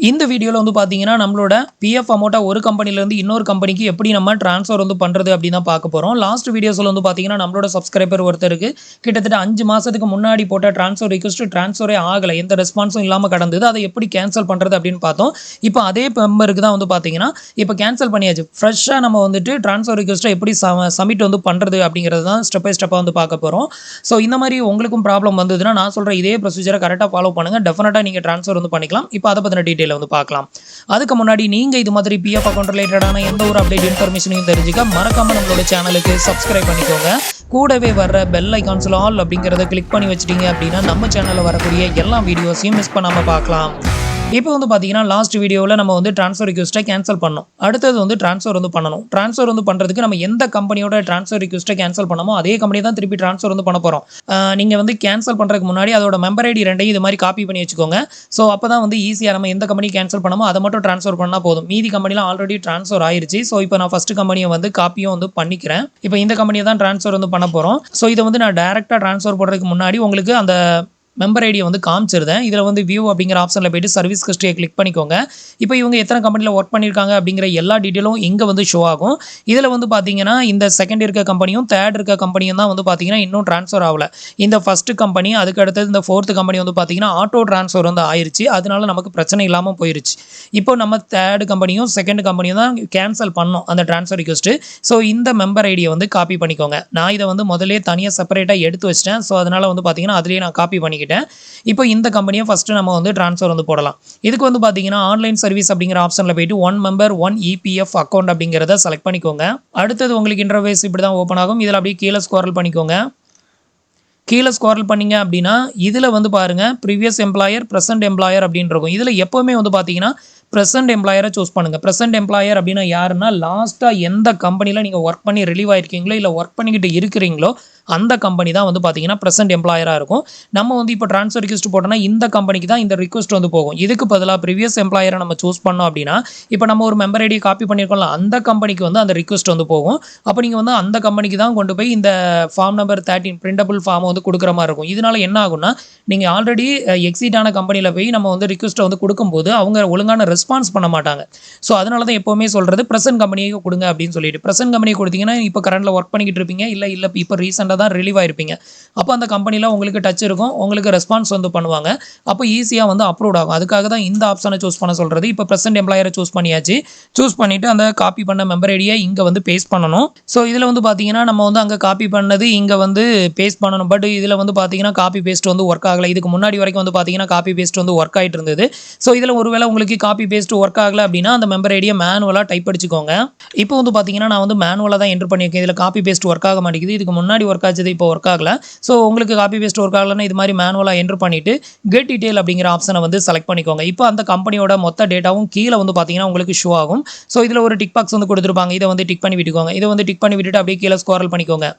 இந்த வீடியோல வந்து பாத்தீங்கன்னா நம்மளோட PF அமௌண்ட்டை ஒரு கம்பெனில இருந்து இன்னொரு கம்பெனிக்கு எப்படி நம்ம ட்ரான்ஸ்ஃபர் வந்து பண்றது அப்படின்னு தான் பார்க்க போறோம். லாஸ்ட் வீடியோஸ்ல வந்து பாத்தீங்கன்னா நம்மளோட சப்ஸ்கிரைபர் ஒருத்தருக்கு கிட்டத்தட்ட 5 மாசத்துக்கு முன்னாடி போட்ட ட்ரான்ஸ்ஃபர் ரிக்வெஸ்ட் ட்ரான்ஸ்ஃபரே ஆகல, எந்த ரெஸ்பான்ஸும் இல்லாம கடந்தது. அதை எப்படி கேன்சல் பண்றது அப்படின்னு பார்த்தோம். இப்போ அதே மெம்பருக்கு தான் வந்து பாத்தீங்கன்னா இப்போ கேன்சல் பண்ணியாச்சு. ஃப்ரெஷ்ஷா நம்ம வந்துட்டு ட்ரான்ஸ்ஃபர் ரிக்வெஸ்ட்டை எப்படி சப்மிட் வந்து பண்றது அப்படிங்கிறது தான் ஸ்டெப் பை ஸ்டெப்பா வந்து பார்க்க போறோம். ஸோ இந்த மாதிரி உங்களுக்கும் ப்ராப்ளம் வந்ததுன்னா நான் சொல்ற இதே ப்ரொசீஜரை கரெக்டாக ஃபாலோ பண்ணுங்க. டெஃபினட்டா நீங்க ட்ரான்ஸ்ஃபர் வந்து பண்ணிக்கலாம். இப்போ அதை பத்தின டீடைல் வந்து பார்க்கலாம். அதுக்கு முன்னாடி நீங்க இது மாதிரி PF அக்கவுண்ட் ரிலேட்டடான எந்த ஒரு அப்டேட் இன்ஃபர்மேஷனையும் தெரிஞ்சுக்க மறக்காம நம்மளோட சேனலுக்கு சப்ஸ்கிரைப் பண்ணிக்கோங்க. கூடவே வர்ற பெல் ஐகான்ஸ்ல ஆல் அப்படிங்கறத கிளிக் பண்ணி வச்சிட்டீங்க அப்படின்னா நம்ம சேனல்ல வரக்கூடிய எல்லா வீடியோஸையும் மிஸ் பண்ணாம பார்க்கலாம். இப்போ வந்து பாத்தீங்கன்னா லாஸ்ட் வீடியோவில் நம்ம வந்து ட்ரான்ஸ்ஃபர் ரிக்வெஸ்ட்டை கேன்சல் பண்ணோம். அடுத்தது வந்து ட்ரான்ஸ்ஃபர் வந்து பண்ணணும். ட்ரான்ஸ்ஃபர் வந்து பண்ணுறதுக்கு நம்ம எந்த கம்பெனியோட ட்ரான்ஸ்ஃபர் ரிக்வெஸ்ட்டை கேன்சல் பண்ணமோ அதே கம்பெனி தான் திருப்பி ட்ரான்ஸ்ஃபர் வந்து பண்ண போகிறோம். நீங்கள் வந்து கேன்சல் பண்ணுறதுக்கு முன்னாடி அதோட மெம்பர் ஐடி ரெண்டையும் இது மாதிரி காப்பி பண்ணி வச்சுக்கோங்க. ஸோ அப்போ தான் வந்து ஈஸியாக நம்ம எந்த கம்பெனி கேன்சல் பண்ணமோ அதை மட்டும் ட்ரான்ஸ்ஃபர் பண்ணால் போதும். மீதி கம்பெனிலாம் ஆல்ரெடி ட்ரான்ஸ்ஃபர் ஆயிருச்சு. ஸோ இப்போ நான் ஃபஸ்ட்டு கம்பெனியை வந்து காப்பியும் வந்து பண்ணிக்கிறேன். இப்போ இந்த கம்பெனியை தான் ட்ரான்ஸ்ஃபர் வந்து பண்ண போகிறோம். ஸோ இதை வந்து நான் டேரெக்டாக ட்ரான்ஸ்ஃபர் பண்ணுறதுக்கு முன்னாடி உங்களுக்கு அந்த மெம்பர் ஐடியை வந்து காமிச்சிருந்தேன். இதில் வந்து வியூ அப்படிங்கிற ஆப்ஷனில் போய்ட்டு சர்வீஸ் ஹிஸ்டரியை கிளிக் பண்ணிக்கோங்க. இப்போ இவங்க எத்தனை கம்பெனியில் ஒர்க் பண்ணியிருக்காங்க அப்படிங்கிற எல்லா டீட்டெயிலும் இங்கே வந்து ஷோ ஆகும். இதில் வந்து பார்த்தீங்கன்னா இந்த செகண்ட் இருக்க கம்பெனியும் தேர்ட் இருக்க கம்பெனியும் தான் வந்து பார்த்தீங்கன்னா இன்னும் ட்ரான்ஸ்ஃபர் ஆகல. இந்த ஃபஸ்ட்டு கம்பெனி அதுக்கு அடுத்தது இந்த ஃபோர்த்து கம்பெனி வந்து பார்த்தீங்கன்னா ஆட்டோ ட்ரான்ஸ்ஃபர் வந்து ஆயிடுச்சு. அதனால நமக்கு பிரச்சனை இல்லாமல் போயிருச்சு. இப்போ நம்ம தேர்ட் கம்பெனியும் செகண்ட் கம்பெனியும் தான் கேன்சல் பண்ணோம் அந்த ட்ரான்ஸ்ஃபர் ரிக்வெஸ்ட்டு. ஸோ இந்த மெம்பர் ஐடியை வந்து காப்பி பண்ணிக்கோங்க. நான் இதை வந்து முதலே தனியாக செப்பரேட்டாக எடுத்து வச்சிட்டேன். ஸோ அதனால் வந்து பார்த்தீங்கன்னா அதிலேயே நான் காப்பி பண்ணிக்கிட்டேன். இப்போ இந்த கம்பெனியை ஃபஸ்ட்டு நம்ம வந்து ட்ரான்ஸ்ஃபர் வந்து போடலாம். இதுக்கு வந்து பார்த்தீங்கன்னா ஆன்லைன் சர்வீஸ் அப்படிங்கிற ஆப்ஷனில் போய்ட்டு 1 மெம்பர் 1 EPF அக்கௌண்ட் அப்படிங்கிறத செலக்ட் பண்ணிக்கோங்க. அடுத்தது உங்களுக்கு இன்டர்ஃபேஸ் இப்படி தான் ஓப்பன் ஆகும். இதில் அப்படியே கீழே ஸ்க்ரோல் பண்ணிக்கோங்க. கீழே ஸ்க்ரோல் பண்ணிங்க அப்படின்னா இதில் வந்து பாருங்கள் ப்ரீவியஸ் எம்ப்ளாயர் ப்ரெசென்ட் எம்ப்ளாயர் அப்படின்னு இருக்கும். இதில் எப்போவுமே வந்து பார்த்தீங்கன்னா ப்ரெசென்ட் எம்ப்ளாயரை சூஸ் பண்ணுங்கள். ப்ரெசென்ட் எம்ப்ளாயர் அப்படின்னா யாருன்னா லாஸ்ட்டாக எந்த கம்பெனியில் நீங்கள் ஒர்க் பண்ணி ரிலீவ் ஆகிருக்கீங்களோ இல்லை ஒர்க் பண்ணிக்கிட்டு இருக்கிறீங்களோ அந்த கம்பெனி தான் வந்து பார்த்தீங்கன்னா ப்ரெசென்ட் எம்ப்ளாயராக இருக்கும். நம்ம வந்து இப்போ ட்ரான்ஸ்ஃபர் ரிக்வெஸ்ட் போட்டோம்னா இந்த கம்பெனிக்கு தான் இந்த ரிக்வெஸ்ட் வந்து போகும். இதுக்கு பதிலாக ப்ரீவியஸ் எம்ப்ளாயரை நம்ம சூஸ் பண்ணோம் அப்படின்னா இப்போ நம்ம ஒரு மெம்பர் ஐடியை காப்பி பண்ணியிருக்கோம்ல அந்த கம்பெனிக்கு வந்து அந்த ரிக்வெஸ்ட் வந்து போகும். அப்போ நீங்கள் வந்து அந்த கம்பெனிக்கு தான் கொண்டு போய் இந்த ஃபார்ம் நம்பர் 13 பிரிண்டபிள் ஃபார்மை வந்து கொடுக்குற மாதிரி இருக்கும். இதனால என்ன ஆகும்னா நீங்கள் ஆல்ரெடி எக்ஸிட் ஆன கம்பெனியில் போய் நம்ம வந்து ரிக்வெஸ்ட்டை வந்து கொடுக்கும்போது அவங்க ஒழுங்கான ரெஸ்பான்ஸ் பண்ண மாட்டாங்க. ஸோ அதனால தான் எப்போவுமே சொல்கிறது ப்ரெசென்ட் கம்பெனியை கொடுங்க அப்படின்னு சொல்லிட்டு. ப்ரெசென்ட் கம்பெனியை கொடுத்தீங்கன்னா இப்போ கரண்டில் ஒர்க் பண்ணிக்கிட்டு இருப்பீங்க, இல்லை இப்போ ரீசெண்டாக தான் ரிலீவ் ஆயிருப்பீங்க. அப்போ அந்த கம்பெனியில் உங்களுக்கு டச் இருக்கும், உங்களுக்கு ரெஸ்பான்ஸ் வந்து பண்ணுவாங்க. அப்போ ஈஸியாக வந்து அப்ரூவ் ஆகும். அதுக்காக தான் இந்த ஆப்ஷனை சூஸ் பண்ண சொல்கிறது. இப்போ ப்ரெசென்ட் எம்ப்ளாயரை சூஸ் பண்ணியாச்சு. சூஸ் பண்ணிவிட்டு அந்த காப்பி பண்ண மெம்பர் ஐடியை இங்கே வந்து பேஸ்ட் பண்ணணும். ஸோ இதில் வந்து பார்த்தீங்கன்னா நம்ம வந்து அங்கே காப்பி பண்ணது இங்கே வந்து பேஸ்ட் பண்ணணும். பட் இதில் வந்து பார்த்தீங்கன்னா காப்பி பேஸ்ட் வந்து ஒர்க் ஆகலை. இதுக்கு முன்னாடி வரைக்கும் வந்து பார்த்தீங்கன்னா காப்பி பேஸ்ட் வந்து ஒர்க் ஆகிட்டு இருந்தது. ஸோ இதில் ஒருவேளை உங்களுக்கு காப்பி பேஸ்ட் ஒர்க் ஆகலை அப்படின்னா அந்த மெம்பர் ஐடியை மேனுவலாக டைப் அடிச்சுக்கோங்க. இப்போ வந்து பார்த்தீங்கன்னா நான் வந்து மேனுவலாக தான் என்ட்ரு பண்ணியிருக்கேன். இதில் காப்பி பேஸ்ட் ஒர்க் ஆக மாட்டேங்குது. இதுக்கு முன்னாடி ஒர்க் ஆச்சது இப்போ ஒர்க் ஆகலை. ஸோ உங்களுக்கு காப்பி பேஸ்ட் ஒர்க் ஆகலைன்னா இது மாதிரி மேனுவலாக என்ட்ரு பண்ணிவிட்டு கெட் டீடைல் அப்படிங்கிற ஆப்ஷனை வந்து செலக்ட் பண்ணிக்கோங்க. இப்போ அந்த கம்பெனியோட மொத்த டேட்டாவும் கீழே வந்து பார்த்தீங்கன்னா உங்களுக்கு ஷோ ஆகும். ஸோ இதில் ஒரு டிக் பாக்ஸ் வந்து கொடுத்துருப்பாங்க. இதை வந்து டிக் பண்ணி விட்டுக்கோங்க. இதை வந்து டிக் பண்ணி விட்டுட்டு அப்படியே கீழே ஸ்க்ரோல் பண்ணிக்கோங்க.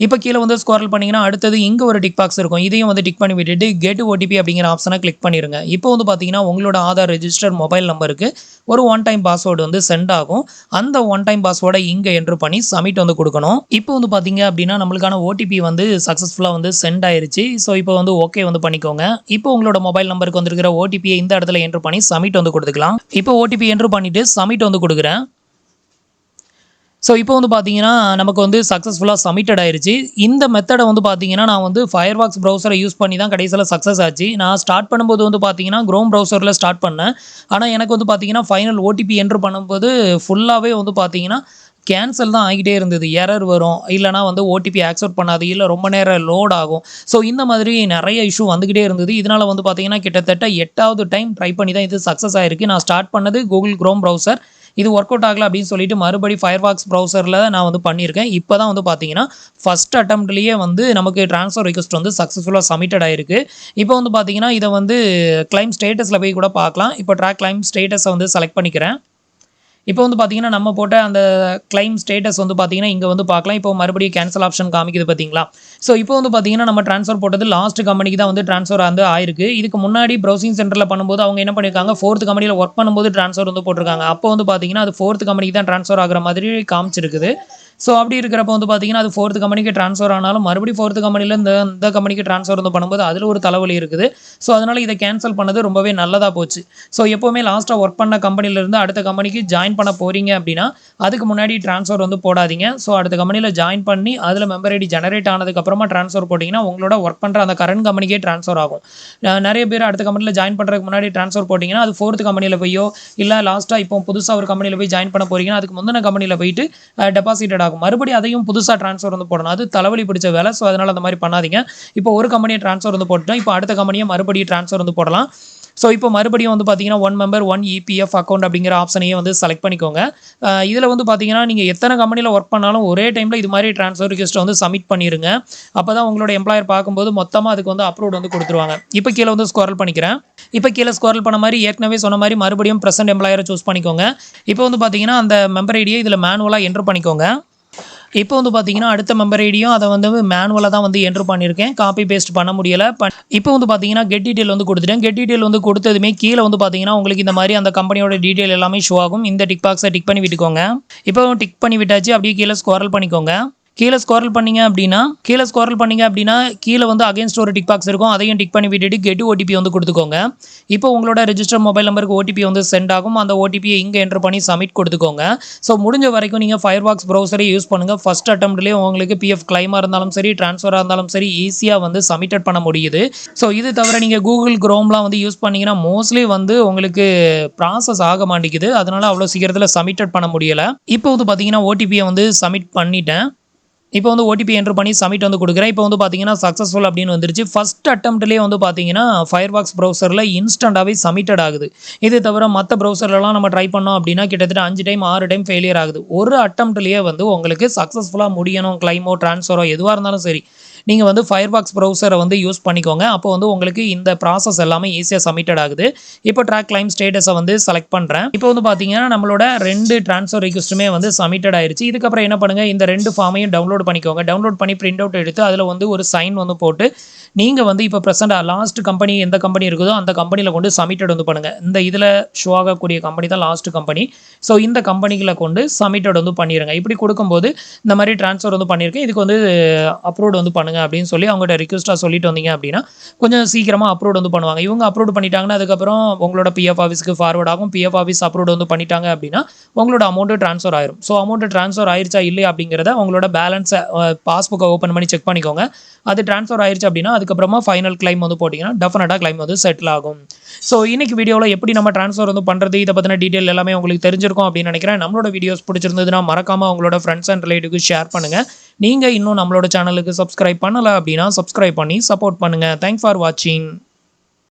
இப்போ கீழே வந்து ஸ்க்ரோல் பண்ணிங்கன்னா அடுத்தது இங்கே ஒரு டிக் பாக்ஸ் இருக்கும். இதையும் வந்து டிக் பண்ணி விட்டுட்டு கெட் OTP அப்படிங்கிற ஆப்ஷனை கிளிக் பண்ணிடுங்க. இப்போ வந்து பார்த்தீங்கன்னா உங்களோட ஆதார் ரெஜிஸ்டர் மொபைல் நம்பருக்கு ஒரு 1 டைம் பாஸ்வேர்டு வந்து சென்ட் ஆகும். அந்த 1 டைம் பாஸ்வேர்டை இங்கே என்ட்ரு பண்ணி சப்மிட் வந்து கொடுக்கணும். இப்போ வந்து பார்த்தீங்க அப்படின்னா நம்மளுக்கான OTP வந்து சக்ஸஸ்ஃபுல்லாக வந்து சென்ட் ஆயிருச்சு. ஸோ இப்போ வந்து ஓகே வந்து பண்ணிக்கோங்க. இப்போ உங்களோட மொபைல் நம்பருக்கு வந்துருக்கிற OTPயை இந்த இடத்துல என்ட்ரு பண்ணி சப்மிட் வந்து கொடுத்துக்கலாம். இப்போ OTP என்ட்ரு பண்ணிவிட்டு சப்மிட் வந்து கொடுக்குறேன். ஸோ இப்போ வந்து பார்த்தீங்கன்னா நமக்கு வந்து சக்ஸஸ்ஃபுல்லாக சப்மிட்டட் ஆயிருச்சு. இந்த மெத்தடை வந்து பார்த்தீங்கன்னா நான் வந்து ஃபயர்பாக்ஸ் ப்ரௌசரை யூஸ் பண்ணி தான் கடைசியில் சக்ஸஸ் ஆச்சு. நான் ஸ்டார்ட் பண்ணும்போது வந்து பார்த்தீங்கன்னா குரோம் ப்ரௌசரில் ஸ்டார்ட் பண்ணேன். ஆனால் எனக்கு வந்து பார்த்தீங்கன்னா ஃபைனல் OTP என்ட்ரு பண்ணும்போது ஃபுல்லாகவே வந்து பார்த்தீங்கன்னா கேன்சல் தான் ஆகிட்டே இருந்தது. எரர் வரும், இல்லைனா வந்து OTP ஆக்செப்ட் பண்ணாது, இல்லை ரொம்ப நேரம் லோட் ஆகும். ஸோ இந்த மாதிரி நிறைய இஷ்யூ வந்துக்கிட்டே இருந்தது. இதனால் வந்து பார்த்தீங்கன்னா கிட்டத்தட்ட 8வது டைம் ட்ரை பண்ணி தான் இது சக்ஸஸ் ஆகிருக்கு. நான் ஸ்டார்ட் பண்ணது கூகுள் குரோம் ப்ரௌசர், இது ஒர்க் அவுட் ஆகலை அப்படின்னு சொல்லிட்டு மறுபடி ஃபயர்பாக்ஸ் ப்ரௌசரில் நான் வந்து பண்ணியிருக்கேன். இப்போ தான் வந்து பார்த்தீங்கன்னா ஃபஸ்ட் அட்டம்ப்ட்லேயே வந்து நமக்கு ட்ரான்ஸ்ஃபர் ரிக்வெஸ்ட் வந்து சக்ஸஸ்ஃபுல்லாக சப்மிட்டட் ஆயிருக்கு. இப்போ வந்து பார்த்தீங்கன்னா இதை வந்து கிளைம் ஸ்டேட்டஸில் போய் கூட பார்க்கலாம். இப்போ ட்ராக் கிளைம் ஸ்டேட்டஸை வந்து செலக்ட் பண்ணிக்கிறேன். இப்போ வந்து பார்த்தீங்கன்னா நம்ம போட்ட அந்த கிளைம் ஸ்டேட்டஸ் வந்து பார்த்தீங்கன்னா இங்கே வந்து பார்க்கலாம். இப்போ மறுபடியும் கேன்சல் ஆப்ஷன் காமிக்குது பார்த்தீங்களா. ஸோ இப்போ வந்து பார்த்தீங்கன்னா நம்ம ட்ரான்ஸ்ஃபர் போட்டது லாஸ்ட் கம்பெனிக்கு தான் வந்து ட்ரான்ஸ்ஃபர் வந்து ஆயிருக்கு. இதுக்கு முன்னாடி ப்ரௌசிங் சென்டரில் பண்ணும்போது அவங்க என்ன பண்ணியிருக்காங்க, 4th கம்பெனியில் ஒர்க் பண்ணும்போது ட்ரான்ஸ்ஃபர் வந்து போட்டிருக்காங்க. அப்போ வந்து பார்த்தீங்கன்னா அது 4th கம்பெனிக்கு தான் ட்ரான்ஸ்ஃபர் ஆகிற மாதிரி காமிச்சிருக்குது. ஸோ அப்படி இருக்கிறப்ப வந்து பார்த்தீங்கன்னா, அது 4த் கம்பெனிக்கு ட்ரான்ஸ்ஃபர் ஆனாலும் மறுபடியும் 4த் கம்பெனில இந்த கம்பெனிக்கு ட்ரான்ஸ்ஃபர் வந்து பண்ணும்போது அதில ஒரு தலைவலி இருக்குது. ஸோ அதனால இத கேன்சல் பண்ணது ரொம்பவே நல்லதா போச்சு. ஸோ எப்பவுமே லாஸ்ட்டா ஒர்க் பண்ண கம்பெனிலேருந்து அடுத்த கம்பெனிக்கு ஜாயின் பண்ண போறீங்க அப்படின்னா, அதுக்கு முன்னாடி ட்ரான்ஸ்ஃபர் வந்து போடாதீங்க. ஸோ அடுத்த கம்பெனில ஜாயின் பண்ணி அதில மெம்பர் ஐடி ஜெனரேட் ஆனதுக்கப்புறமா ட்ரான்ஸ்ஃபர் போட்டீங்கன்னா, உங்களோட ஒர்க் பண்ற அந்த கரண்ட் கம்பெனிக்கே ட்ரான்ஸ்ஃபர் ஆகும். நெறைய பேர் அடுத்த கம்பெனில ஜாயின் பண்றதுக்கு முன்னாடி ட்ரான்ஸ்ஃபர் போட்டீங்கன்னா, அது 4த் கம்பெனில போயோ, இல்ல லாஸ்ட்டா இப்போ புதுசா ஒரு கம்பெனில போய் ஜாயின் பண்ண போறீங்கன்னா, அதுக்கு முந்தின கம்பெனில போயிட்டு டெபாசிட்டட் ஆகும். மறுபடியும் அதையும் புதுசா ட்ரான்ஸ்ஃபர் வந்து போடணும். அது தலைவலி பிடிச்ச வேலை. ஸோ அதனால அந்த மாரி பண்ணாதீங்க. இப்போ ஒரு கம்பெனிய ட்ரான்ஸ்ஃபர் வந்து போட்டுட்டோம். இப்போ அடுத்த கம்பெனிய மறுபடியும் ட்ரான்ஸ்ஃபர் வந்து போடலாம். ஸோ இப்போ மறுபடியும் வந்து பார்த்தீங்கன்னா, 1 மெம்பர் 1 இபிஎஃப் அக்கவுண்ட் அப்படிங்கிற ஆப்ஷனையே வந்து செலக்ட் பண்ணிக்கோங்க. இதில வந்து பார்த்தீங்கன்னா, நீங்க எத்தனை கம்பெனில ஒர்க் பண்ணாலும் ஒரே டைம்ல இது மாரி ட்ரான்ஸ்ஃபர் ரிக்வெஸ்ட்ட வந்து சப்மிட் பண்ணிருங்க. அப்பதான் உங்களோட எம்ப்ளாயர் பார்க்கும்போது மொத்தமா அதுக்கு வந்து அப்ரூவ்ட் வந்து குடுத்துருவாங்க. இப்போ கீழ வந்து ஸ்க்ரால் பண்ணிக்கிறேன். இப்போ கீழ ஸ்க்ரால் பண்ண மாரி ஏற்கனவே சொன்ன மாரி மறுபடியும் பிரசன்ட் எம்ப்ளாயர சூஸ் பண்ணிக்கோங்க. இப்போ வந்து பார்த்தீங்கன்னா, அந்த மெம்பர் ஐடிய இதில மேனுவலா என்டர் பண்ணிக்கோங்க. இப்போ வந்து பார்த்தீங்கன்னா, அடுத்த மெம்பர் ஐடியும் அத வந்து மேனுவலா தான் வந்து என்டர் பண்ணியிருக்கேன். காப்பி பேஸ்ட் பண்ண முடியல. இப்போ வந்து பார்த்தீங்கன்னா, கெட் டீட்டெயில் வந்து குடுத்துட்டேன். கெட் டீட்டெயில் வந்து குடுத்ததுமே கீழ வந்து பார்த்தீங்கன்னா, உங்களுக்கு இந்த மாரி அந்த கம்பெனியோட டீட்டெயில் எல்லாமே ஷோ ஆகும். இந்த டிக் பாக்ஸ டிக் பண்ணி விட்டுக்கோங்க. இப்போ டிக் பண்ணி விட்டாச்சு. அப்படியே கீழ ஸ்க்ரால் பண்ணிக்கோங்க. கீழ ஸ்க்ரால் பண்ணீங்க அப்படின்னா, கீழ வந்து அகைன்ஸ்ட் ஒரு டிக் பாக்ஸ் இருக்கும். அதையும் டிக் பண்ணி விட்டுட்டு கெட் ஓடிபி வந்து குடுத்துக்கோங்க. இப்போ உங்களோட ரெஜிஸ்டர் மொபைல் நம்பருக்கு ஓடிபி வந்து சென்ட் ஆகும். அந்த ஓடிபிய இங்க என்டர் பண்ணி சப்மிட் குடுத்துக்கோங்க. ஸோ முடிஞ்ச வரைக்கும் நீங்க Firefox ப்ரௌசரே யூஸ் பண்ணுங்க. ஃபர்ஸ்ட் அட்டெம்ப்ட்லயே உங்களுக்கு பிஎஃப் கிளைமா இருந்தாலும் சரி, ட்ரான்ஸ்ஃபரா இருந்தாலும் சரி ஈஸியா வந்து சப்மிட்டட் பண்ண முடியுது. ஸோ இது தவிர நீங்க Google Chromeலாம் வந்து யூஸ் பண்ணீங்கன்னா, மோஸ்ட்லி வந்து உங்களுக்கு ப்ராசஸ் ஆக மாட்டேங்குது. அதனால அவ்வளோ சீக்கிரத்தில சப்மிட்டட் பண்ண முடியல. இப்போ வந்து பார்த்தீங்கன்னா, ஓடிபிய வந்து சப்மிட் பண்ணிட்டேன். இப்போ வந்து ஓடிபி என்டர் பண்ணி சப்மிட் வந்து குடுக்குறேன். இப்போ வந்து பார்த்தீங்கன்னா, சக்சஸ்ஃபுல் அப்படின்னு வந்துருச்சு. ஃபர்ஸ்ட் அட்டெம்ப்ட்லயே வந்து பார்த்தீங்கன்னா, Firefox ப்ரௌசர்ல இன்ஸ்டன்ட்டாவே சப்மிட்டட் ஆகுது. இது தவிர மத்த ப்ரௌசர்லலாம் நம்ம ட்ரை பண்ணோம் அப்படின்னா, கிட்டத்தட்ட 5 டைம் 6 டைம் ஃபெயிலியர் ஆகுது. ஒரு அட்டெம்ப்ட்லயே வந்து உங்களுக்கு சக்சஸ்ஃபுல்லா முடியணும். கிளைமோ, ட்ரான்ஸ்ஃபரோ எதுவா இருந்தாலும் சரி. நீங்க வந்து Firefox ப்ரௌசர வந்து யூஸ் பண்ணிக்கோங்க. அப்போ வந்து உங்களுக்கு இந்த ப்ராசஸ் எல்லாமே ஈஸியா சப்மிட்டட் ஆகுது. இப்போ ட்ராக் கிளைம் ஸ்டேட்டஸ வந்து செலக்ட் பண்றேன். இப்போ வந்து பார்த்தீங்கன்னா, நம்மளோட 2 ட்ரான்ஸ்ஃபர் ரிக்வெஸ்ட்டுமே வந்து சப்மிட்டட் ஆயிருச்சு. இதுக்கப்புறம் என்ன பண்ணுங்க, இந்த 2 ஃபார்மையும் டவுன்லோட் பண்ணிக்கோங்க. டவுன்லோட் பண்ணி பிரிண்ட் அவுட் எடுத்து அதில வந்து ஒரு சைன் வந்து போட்டு, நீங்க வந்து இப்போ பிரசன்ட்டா லாஸ்ட் கம்பெனி எந்த கம்பெனி இருக்குதோ அந்த கம்பெனில கொண்டு சப்மிட்டட் வந்து பண்ணுங்க. இந்த இதில ஷோ ஆகக்கூடிய கம்பெனி தான் லாஸ்ட் கம்பெனி. ஸோ இந்த கம்பெனிக்குள்ள கொண்டு சப்மிட்டட் வந்து பண்ணிருங்க. இப்படி குடுக்கும்போது இந்த மாரி ட்ரான்ஸ்ஃபர் வந்து பண்ணியிருக்கேன். இதுக்கு வந்து அப்ரூவ்ட் வந்து பண்ணுங்க அப்படின்னு சொல்லி அவங்கட்ட ரிக்வெஸ்ட்டா சொல்லிட்டு வந்தீங்க அப்படின்னா, கொஞ்சம் சீக்கிரமா அப்ரூவ்ட் வந்து பண்ணுவாங்க. இவங்க அப்ரூவ்ட் பண்ணிட்டாங்கன்னா, அதுக்கப்புறம் உங்களோட பிஎஃப் ஆஃபீஸ்க்கு ஃபார்வர்ட் ஆகும். பிஎஃப் ஆஃபீஸ் அப்ரூவ்ட் வந்து பண்ணிட்டாங்க அப்படின்னா, உங்களோட அமௌண்ட் ட்ரான்ஸ்ஃபர் ஆயிரும். ஸோ அமௌண்ட் ட்ரான்ஸ்ஃபர் ஆயிருச்சா இல்லையா அப்படிங்கிறத உங்களோட பேலன்ஸ பாஸ்புக்க ஓப்பன் பண்ணி செக் பண்ணிக்கோங்க. அது ட்ரான்ஸ்ஃபர் ஆயிருச்சு அப்படின்னா, அதுக்கப்புறமா ஃபைனல் கிளைம் வந்து போட்டீங்கன்னா, டெஃபினட்டா கிளைம் வந்து செட்டில் ஆகும். ஸோ இன்னைக்கு வீடியோல எப்படி நம்ம ட்ரான்ஸ்ஃபர் வந்து பண்றது, இத பத்தின டீடைல் எல்லாமே உங்களுக்கு தெரிஞ்சிருக்கும் அப்படின்னு நினைக்கிறேன். நம்மளோட வீடியோஸ் பிடிச்சிருந்ததுன்னா மறக்காம உங்களோட ஃப்ரெண்ட்ஸ் அண்ட் ரிலேட்டிவ்க்கு ஷேர் பண்ணுங்க. நீங்க இன்னும் நம்மளோட சேனலுக்கு சப்ஸ்கிரைப் பண்ணல அப்படின்னா, சப்ஸ்கிரைப் பண்ணி சப்போர்ட் பண்ணுங்க. தேங்க்ஸ் ஃபார் வாட்சிங்.